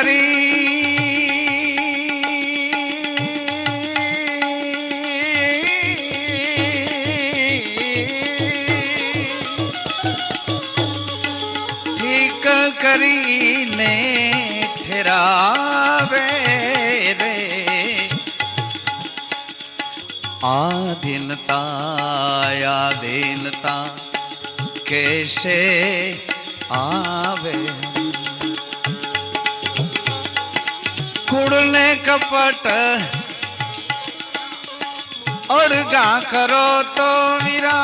करी ठीक करी ने ठहरावे रे आधीनता आधीनता कैसे आवे कुड़ने कपट अड़गा करो तो वीरा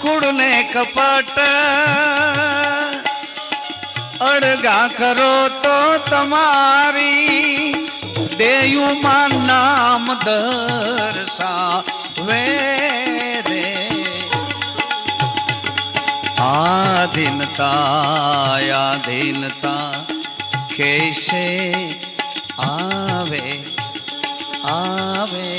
कुड़ने कपट अड़गा करो तो तुम्हारी देयु मा नाम दर्शावे रे आधीनता आधीनता कैसे आवे आवे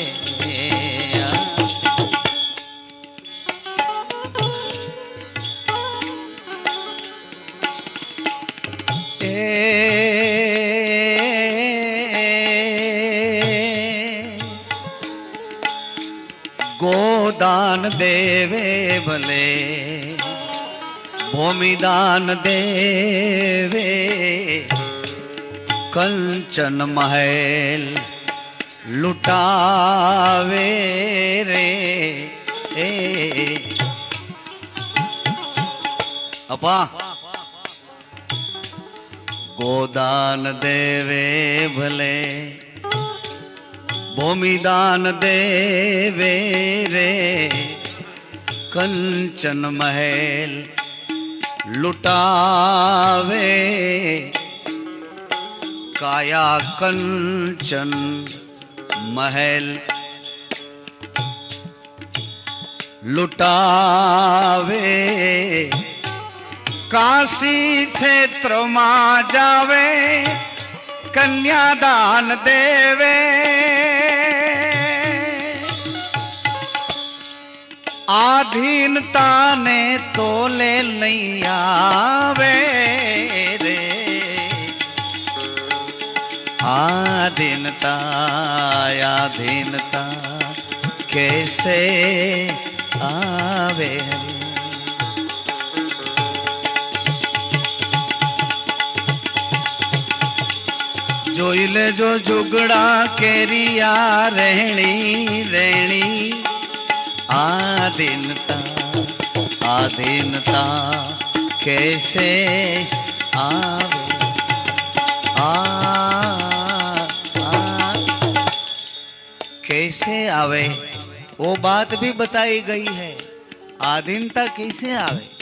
गोदान देवे भले भूमिदान देवे कंचन महल लुटावे रे अपा गोदान देवे भले भूमिदान देवे रे कंचन महल लुटावे काया कंचन महल लुटावे काशी क्षेत्र में जावे कन्यादान देवे आधीनता ने तोले नहीं आवे रे आधीनता आधीनता कैसे आवे जोई ले जो जुगड़ा केरिया रहनी रहनी आधीनता आधीनता कैसे आवे कैसे आवे वो बात भी बताई गई है आधीनता कैसे आवे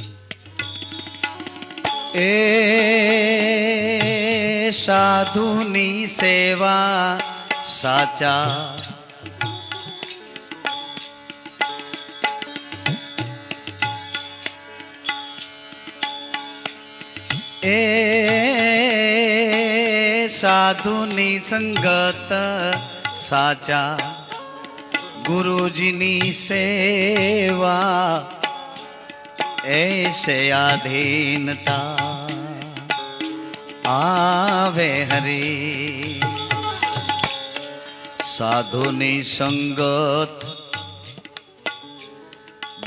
ए साधुनी सेवा साचा ए साधुनी संगत साचा गुरुजीनी सेवा ऐसे आधीनता आवे हरि साधुनी संगत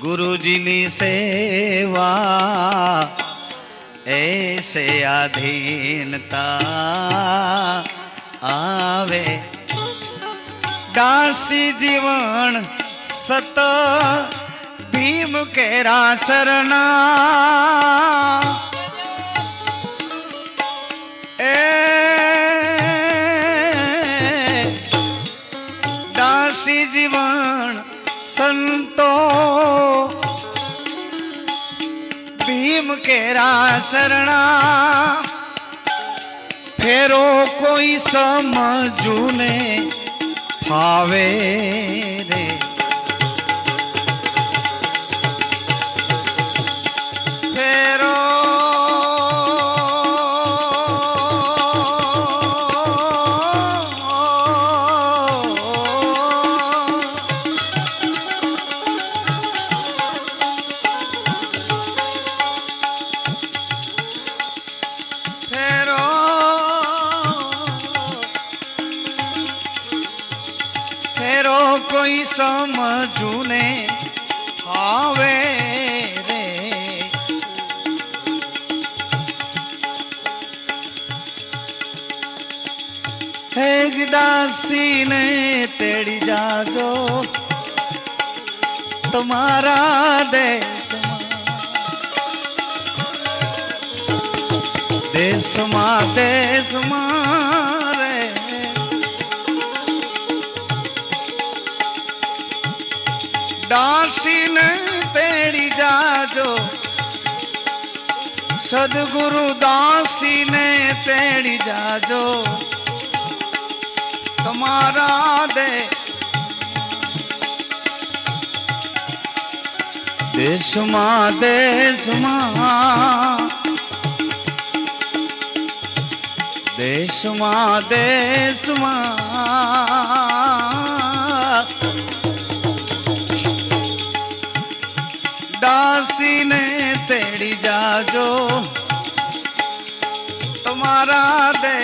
गुरुजीनी सेवा ऐसे आधीनता आवे दासी जीवन सत भीम केरा शरणा दासी जीवन संतो भीम केरा शरणा फेरो कोई समझू ने फावे रे फेरो समझूने आवे रे। हेज दासी ने तेड़ी जाजो तुम्हारा देश मारे दासी ने तेड़ी जाजो सदगुरु दासी ने तेड़ी जाजो तुम्हारा देश मां देश मां देश मां देश मां दासी ने तेड़ी जाजो तुम्हारा दे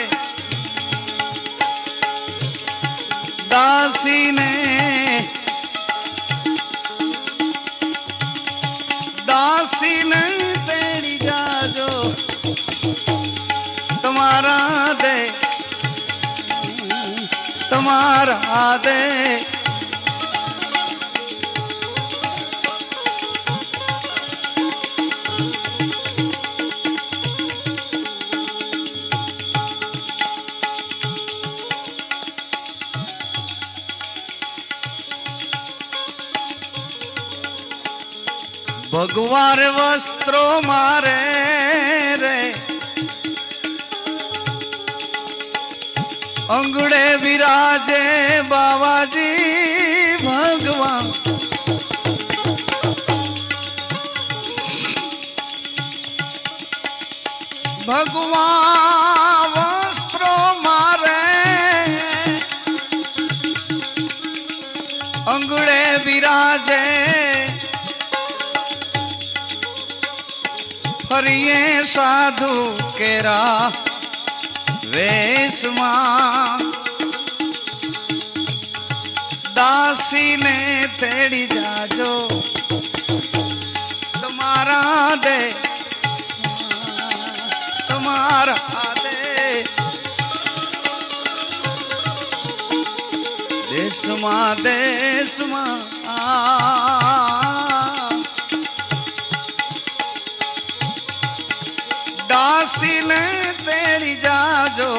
दासी ने तेड़ी जाजो तुम्हारा दे भगवान वस्त्रों मारे रे अंगड़े विराजे बाबाजी भगवान भगवान वस्त्रों मारे अंगड़े विराजे फरिये साधु केरा वेश मां दासी ने तेड़ी जाजो तुम्हारा दे देश मां दासी ने तेड़ी जाजो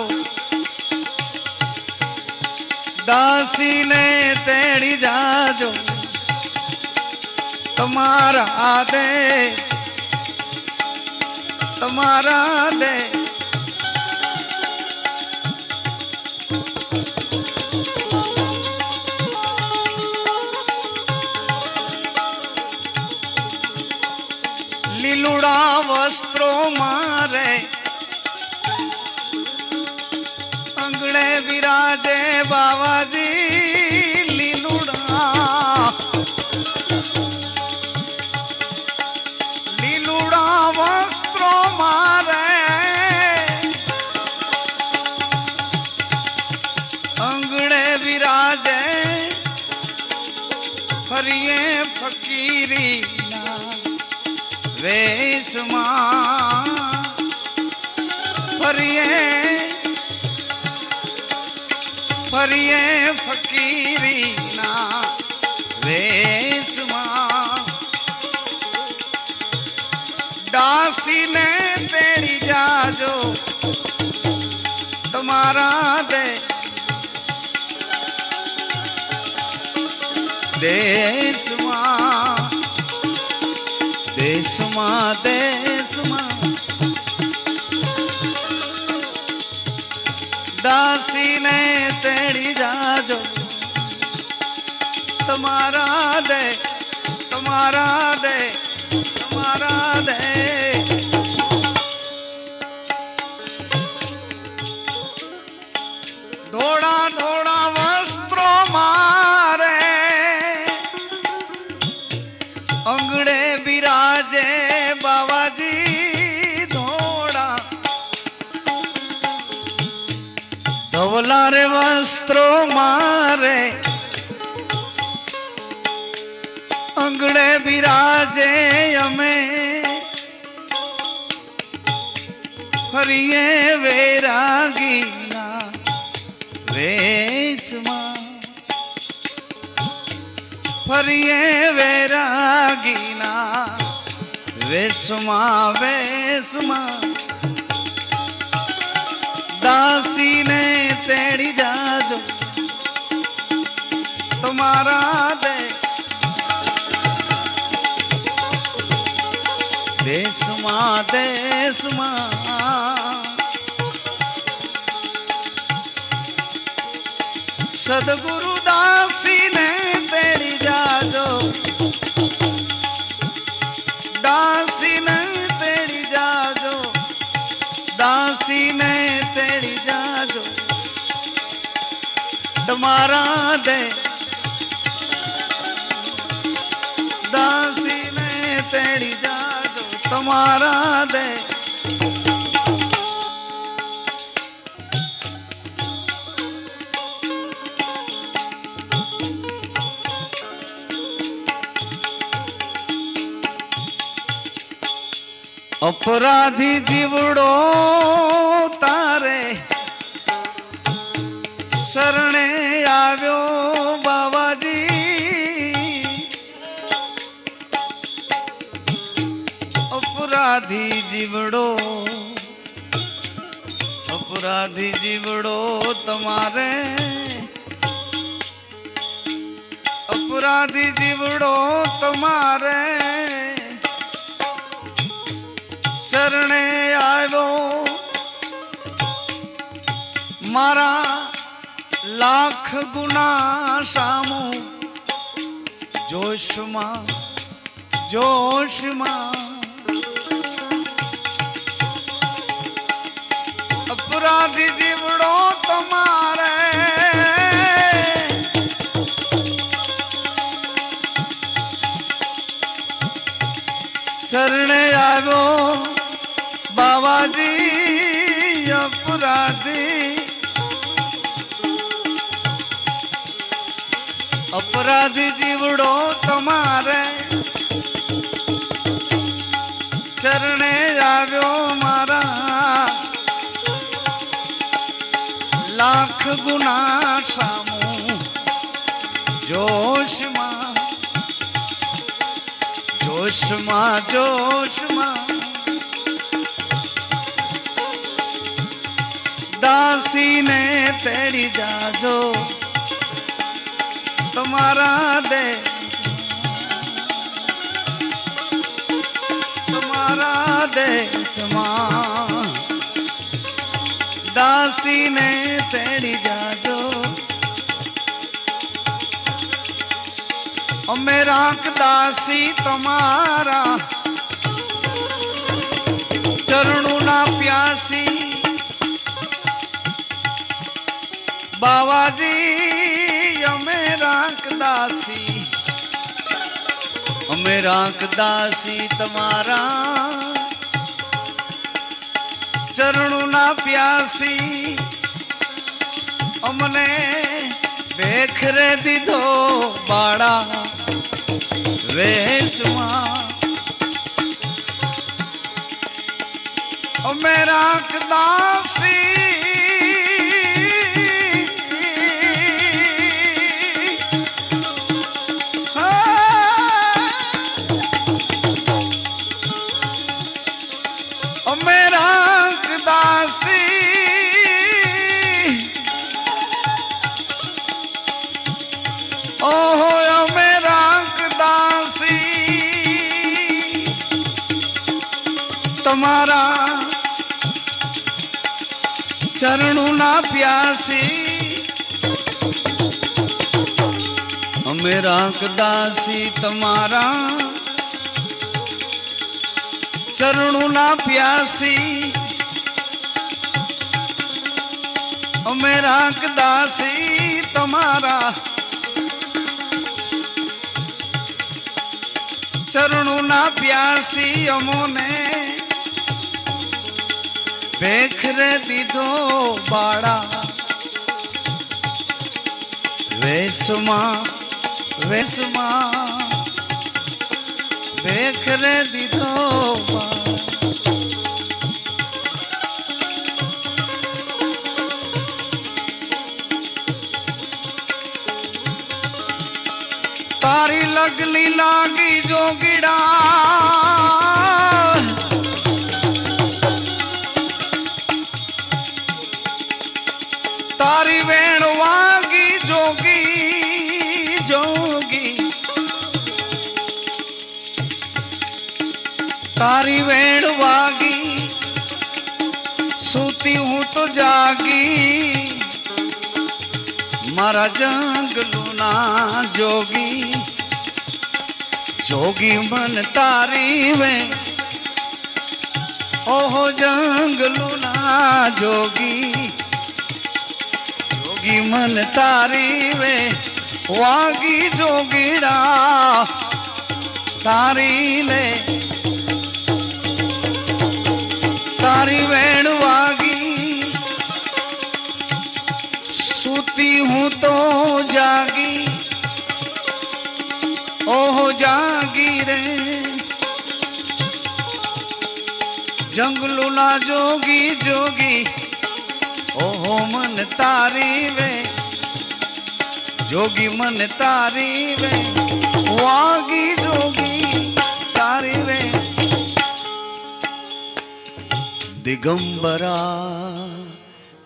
दासी ने तेड़ी जाजो तुम्हारा दे लीलुड़ा वस्त्रों मारे अंगड़े विराजे बाबाजी लीलुड़ा वस्त्रों मारे अंगड़े विराजे फरिये फकीरी वेश मां फरिये फकीरी ना वेश मां दासी ने तेड़ी जाजो तुम्हारा देश मां दासी ने तेड़ी जाजो तुम्हारा दे धोड़ा धोड़ा वस्त्रों मारे अंगड़े विराजे बाबाजी धोड़ा धवला रे वस्त्रों मारे अंगड़े बिराजे अमे फरिए वैरागीना वेशमा फरिए वैरागीना वेशमा वेशमा दासी ने तेड़ी जाजो तुम्हारा दे देशमा देशमा सदगुरु दासी ने तेड़ी जाजो दासी ने तेड़ी जाजो दासी ने तेड़ी जाजो तुम्हारा दे दासी ने तेड़ी जाजो तुम्हारा दे अपराधी जीवड़ो तारे शरणे आव्यो बाबाजी अपराधी जीवड़ो तुम्हारे अपराधी जीवड़ो तुम्हारे शरणे आयो मारा लाख गुना सामू जोश मां अपराधी जीवड़ो तुम्हारे शरणे आयो बाबाजी अपराधी जीवड़ो तुम्हारे चरणे आव्यो मारा लाख गुना सामू जोश मां दासी ने तेड़ी जाजो तुम्हारा दे तुम्हारा देश मां दासी ने तेड़ी जाजो मेरा दासी तुम्हारा चरणों ना प्यासी बाबाजी मेरा दासी तुम्हारा चरणों ना प्यासी हमने बेखरे दीधो बाड़ा वेशमा मेरा दासी मेरा दासी ओहो मेरा दासी तुम्हारा चरणों ना प्यासी मेरा दासी तुम्हारा चरणों ना प्यासी मेरा दासी तुम्हारा चरणों ना प्यासी अमोने बेखरे दीधो बाड़ा वेशमा वेशमा देख रे दीदो तारी लगली लागी जोगिड़ा तारी वेण वागी जोगी जोगी तारी वेण वागी सूती हूं तो जागी मारा जंगलू ना जोगी जोगी मन तारी वे ओहो जंगलू ना जोगी जोगी मन तारी वे वागी जोगीड़ा तारी ले तारी वेण वागी सूती हूं तो जागी ओहो जागी रे जंगलू ना जोगी जोगी ओहो मन तारी वे जोगी मन तारी वे वागी जोगी तारी वे दिगंबरा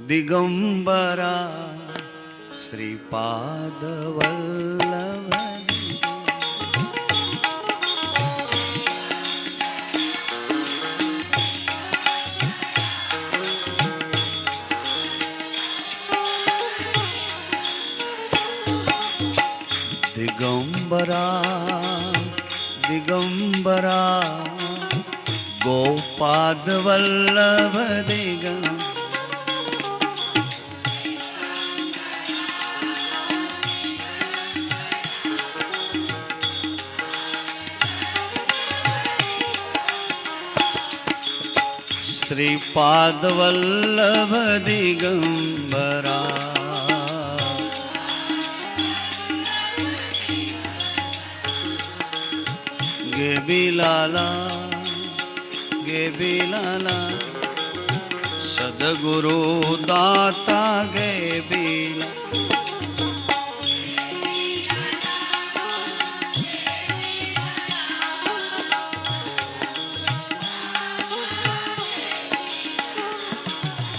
दिगंबरा श्रीपाद वल्लभ दिगंबरा दिगंबरा गोपाद वल्लभ दिगंबरा श्रीपाद वल्लभ दिगंबरा गे बिलाला सदगुरु दाता गे बिला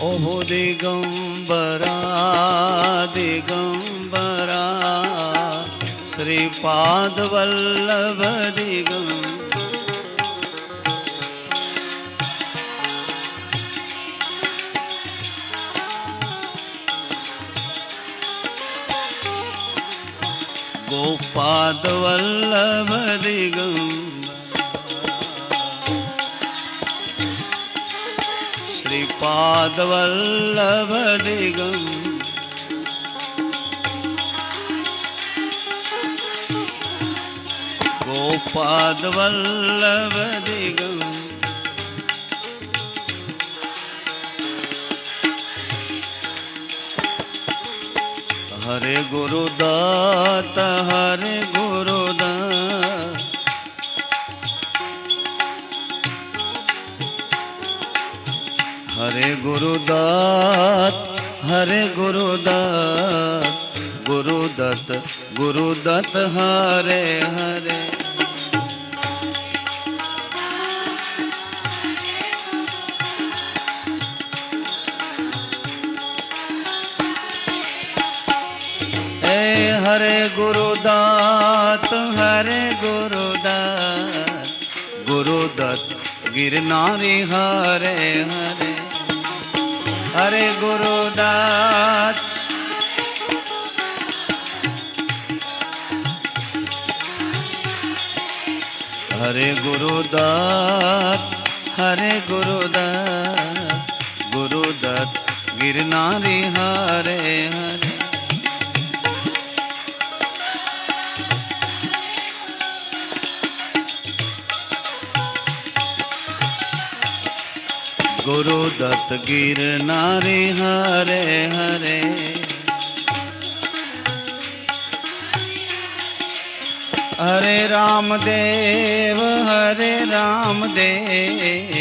ओहो दिगंबरा दिगंबरा श्रीपाद वल्लभ दिगंबरा गोपाद वल्लभ दिगंबरा श्रीपाद वल्लभ दिगंबरा गोपाद वल्लभ दिगंबरा हरे गुरुदात हरे गुरुदात हरे गुरुदात हरे गुरुदात गुरुदत्त गुरुदत्त हरे हरे हरे गुरुदात हरे गुरुदात गुरुदत्त गिरनारी हरे हरे हरे गुरुदात हरे गुरुदात हरे गुरुदात गुरुदत्त गिरनारी हरे हरे गुरुदत्त गिरनारी हरे हरे हरे रामदेव हरे रामदेव,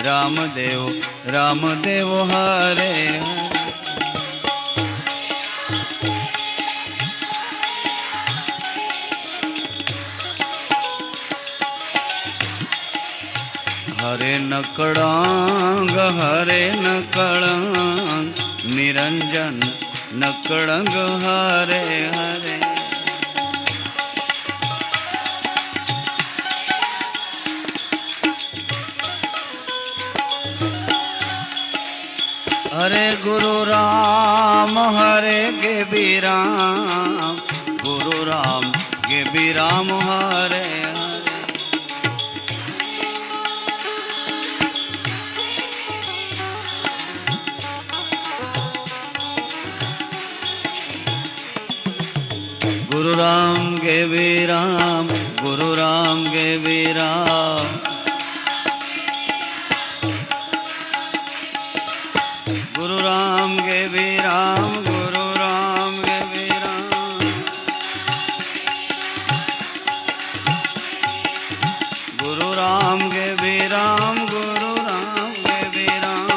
रामदेव रामदेव हरे हरे नकड़ंग हरे नकड़ंग, निरंजन नकड़ंग हरे हरे। हरे गुरु राम हरे गेबी राम, गुरु राम गेबी राम हरे हरे। गुरु राम गेबी राम, गुरु राम गेबी राम, गुरु राम गेबी राम, गुरु राम गेबी राम, गुरु राम गेबी राम, गुरु राम गेबी राम,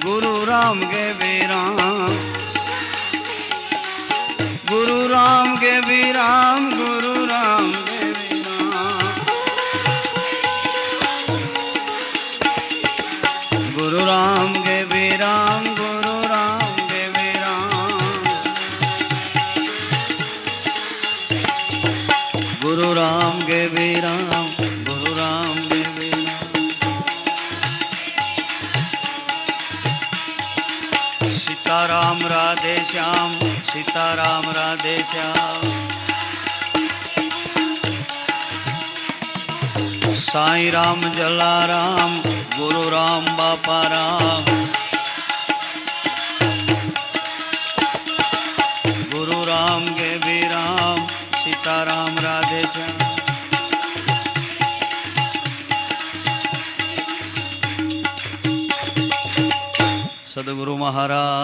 गुरु राम गेबी राम, गुरु राम गेबी राम, गुरु राम गेबी राम, गुरु राम गेबी राम, गुरु राम गेबी राम, गुरु राम गेबी राम, गुरु राम गेबी राम। सीताराम राधे श्याम, सीताराम राधे श्याम, साईं राम जलाराम, गुरु राम बापा राम, गुरु राम गेबी राम, सीताराम राधे श्याम। सदगुरु महाराज